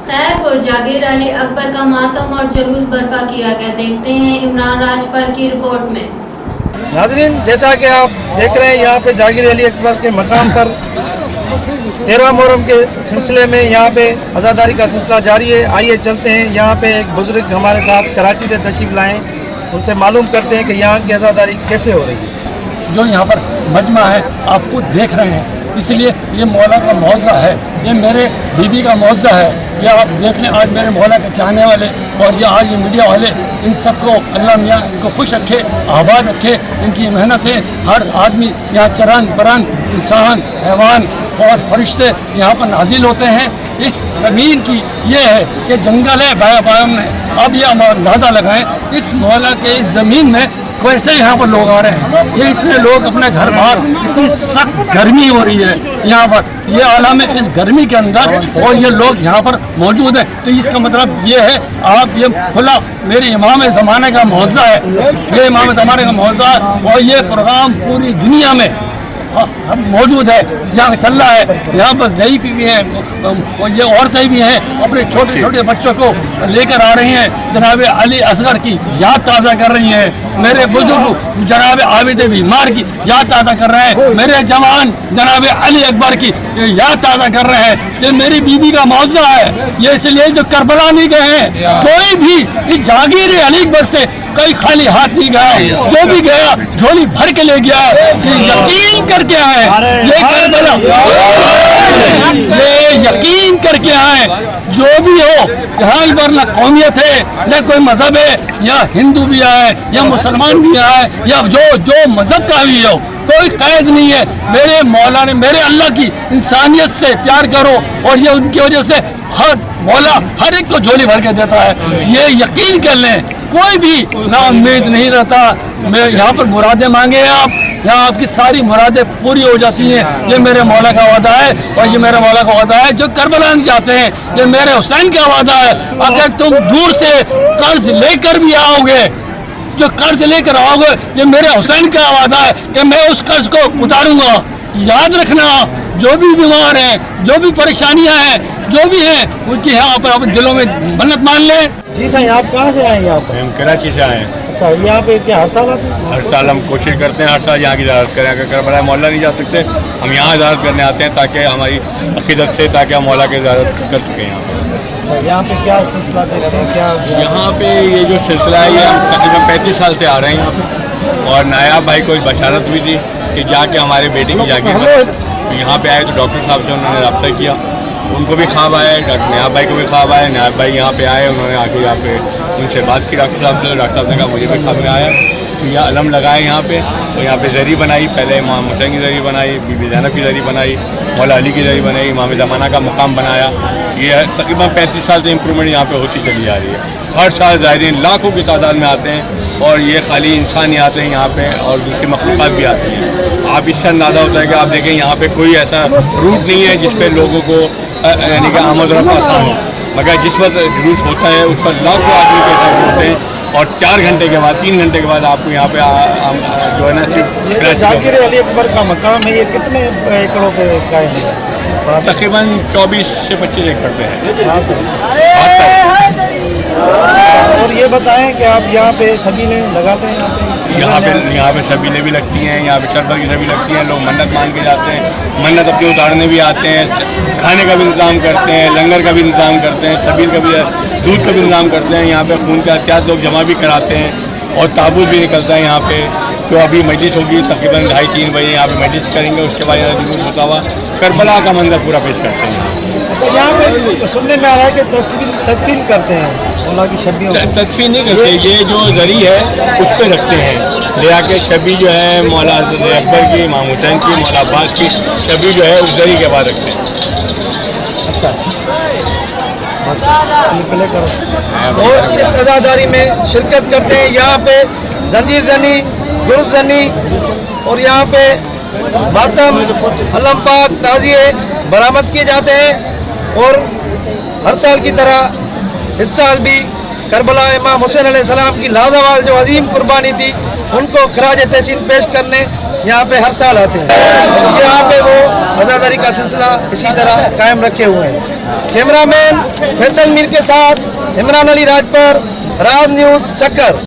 खैरपुर जागीर अली अकबर का मातम और जुलूस बर्पा किया गया। देखते हैं इमरान राजपर की रिपोर्ट में। नाज़रीन, जैसा कि आप देख रहे हैं यहाँ पे जागीर अली अकबर के मकाम पर 13 मुहर्रम के सिलसिले में यहाँ पे आज़ादारी का सिलसिला जारी है। आइए चलते हैं, यहाँ पे एक बुजुर्ग हमारे साथ कराची से तशरीफ लाए, उनसे मालूम करते हैं कि यहाँ की आज़ादारी कैसे हो रही है। जो यहाँ पर मजमा है आप खुद देख रहे हैं, इसलिए ये मौला का मौज़ा है, ये मेरे बीबी का मौज़ा है। ये आप देख लें, आज मेरे मौला के चाहने वाले और ये आज ये मीडिया वाले, इन सबको अल्लाह मियाँ इनको खुश रखे, आबाद रखे। इनकी मेहनत है, हर आदमी यहाँ चरान परान इंसान हैवान और फरिश्ते यहाँ पर नाजिल होते हैं। इस ज़मीन की ये है कि जंगल है बायाम में। अब ये हम अंदाज़ा लगाएं इस मौला के इस ज़मीन में कैसे यहाँ पर लोग आ रहे हैं। ये इतने लोग अपने घर बाहर, इतनी सख्त गर्मी हो रही है यहाँ पर, ये आलम है इस गर्मी के अंदर, और ये लोग यहाँ पर मौजूद हैं। तो इसका मतलब ये है, आप ये खुला मेरे इमाम ज़माने का मौज़ा है, ये इमाम ज़माने का मौज़ा है, और ये प्रोग्राम पूरी दुनिया में मौजूद है, जहाँ चल रहा है। यहाँ पर ज़ईफ़ भी हैं और ये औरतें भी हैं, अपने छोटे छोटे बच्चों को लेकर आ रही हैं, जनाब अली असगर की याद ताज़ा कर रही हैं। मेरे बुजुर्ग जनाब आबिद बीमार की याद ताज़ा कर रहे हैं, मेरे जवान जनाब अली अकबर की याद ताज़ा कर रहे हैं। ये मेरी बीबी का मौज़ा है, ये इसलिए जो करबला नहीं गए हैं, कोई भी इस जागीर अली अकबर से कोई खाली हाथ नहीं गया, जो भी गया झोली भर के ले गया। यकीन करके आए, ये करबला, ये यकीन करके आए, जो भी हो यहाँ पर न कौमियत है न कोई मजहब है, या हिंदू भी आए या मुसलमान भी आए या जो मजहब का भी हो, कोई कैद नहीं है। मेरे मौला ने, मेरे अल्लाह की इंसानियत से प्यार करो, और ये उनकी वजह से हर मौला हर एक को झोली भर के देता है। ये यकीन कर लें, कोई भी ना उम्मीद नहीं रहता। मैं यहाँ पर मुरादें मांगे आप, यहाँ आपकी सारी मुरादें पूरी हो जाती हैं। ये मेरे मौला का वादा है, और ये मेरे मौला का वादा है। जो करबला नहीं जाते हैं, ये मेरे हुसैन का वादा है। अगर तुम दूर से कर्ज लेकर भी आओगे, जो कर्ज लेकर आओगे, ये मेरे हुसैन का वादा है कि मैं उस कर्ज को उतारूंगा। याद रखना, जो भी बीमार हैं, जो भी परेशानियां हैं, जो भी हैं, उनकी यहाँ पर अपने दिलों में मन्नत मान लें। जी सर, आप कहाँ से आए यहाँ पर? हम कराची से आए हैं। अच्छा, यहाँ पे क्या हर साल आते हैं? हर साल हम कोशिश करते हैं, हर साल यहाँ की ज़ियारत करें। अगर करबला मौला नहीं जा सकते, हम यहाँ ज़ियारत करने आते हैं, ताकि हमारी अक़ीदत से, ताकि हम मौला की ज़ियारत कर सकें यहाँ पर। अच्छा, यहाँ पे क्या सिलसिला देखते हैं? क्या यहाँ पे ये जो सिलसिला है, ये हम तकरीबन 35 साल से आ रहे हैं यहाँ पे। और नायाब भाई को बशारत हुई थी कि जाके हमारे बेटे की जाके यहाँ पे आए, तो डॉक्टर साहब से उन्होंने रब्ता किया, उनको भी ख्वाब आया, डॉक्टर नायाब भाई को भी ख्वाब आया। नायाब भाई यहाँ पे आए, उन्होंने आके यहाँ पे उनसे बात की डॉक्टर साहब से। डॉक्टर साहब ने कहा मुझे भी ख्वाब में आया, तो यहाँ अलम लगाए यहाँ पे, तो यहाँ पे ज़री बनाई, पहले इमाम हुसैन की ज़री बनाई, बीबी ज़ैनब की ज़री बनाई, मौला अली की ज़री बनाई, इमाम ज़माना का मुकाम बनाया। ये तकरीबन 35 साल से इम्प्रूवमेंट यहाँ पे होती चली जा रही है। हर साल ज़ायरीन लाखों की तादाद में आते हैं, और ये खाली इंसान ही आते हैं यहाँ पे, और दूसरी मखलूक़ात भी आती हैं। आप इससे अंदाज़ा होता है कि आप देखें यहाँ पे कोई ऐसा रूट नहीं है जिस पे लोगों को यानी कि आमद रफ्त आसान हो, मगर जिस वक्त जुलूस होता है उस पर लाखों आदमी पैसे होते हैं, और 4 घंटे के बाद 3 घंटे के बाद आपको यहाँ पे जो है ना सिर्फ जागीर अली अकबर का मकाम है, ये कितने एकड़ों पे कायम है? तकरीबन 24 से 25 एकड़ पे है। और ये बताएं कि आप यहाँ पे सबीलें लगाते हैं? यहाँ पे सबीलें भी लगती हैं, यहाँ पे शरबत की सभी लगती हैं। लोग मन्नत मांग के जाते हैं, मन्नत अपनी उतारने भी आते हैं, खाने का भी इंतज़ाम करते हैं, लंगर का भी इंतज़ाम करते हैं, सबील का भी, दूध का भी इंतज़ाम करते हैं। यहाँ पे खून का एहतियात लोग जमा भी कराते हैं, और ताबूत भी निकलता है यहाँ पे। तो अभी मजलिस होगी तकरीबन 2:30-3 बजे, यहाँ पे मजलिस करेंगे, उसके बाद यहाँ जुलूस होता हुआ करबला का मंजर पूरा पेश करते हैं। तो यहाँ पे सुनने में आ रहा है कि तदफीन करते हैं मौला की शबियों। तदफीन नहीं करते, ये जो ज़री है उस पर रखते हैं, ले आके छबी जो है मौला अकबर की, इमाम हुसैन की, मौला अब्बास की छबी जो है उस ज़री के बाद रखते हैं। अच्छा, और इस अज़ादारी में शिरकत करते हैं। यहाँ पे जंजीर जनी, गुरुज जनी, और यहाँ पे मातम, अलम पाक, ताज़िए बरामद किए जाते हैं। और हर साल की तरह इस साल भी करबला इमाम हुसैन अलैहिस्सलाम की लाजवाल जो अजीम कुर्बानी थी, उनको खराज तहसीन पेश करने यहाँ पे हर साल आते हैं। यहाँ पे वो आज़ादारी का सिलसिला इसी तरह कायम रखे हुए हैं। कैमरामैन फैसल मीर के साथ इमरान अली राजपर, राज न्यूज़ सक्कर।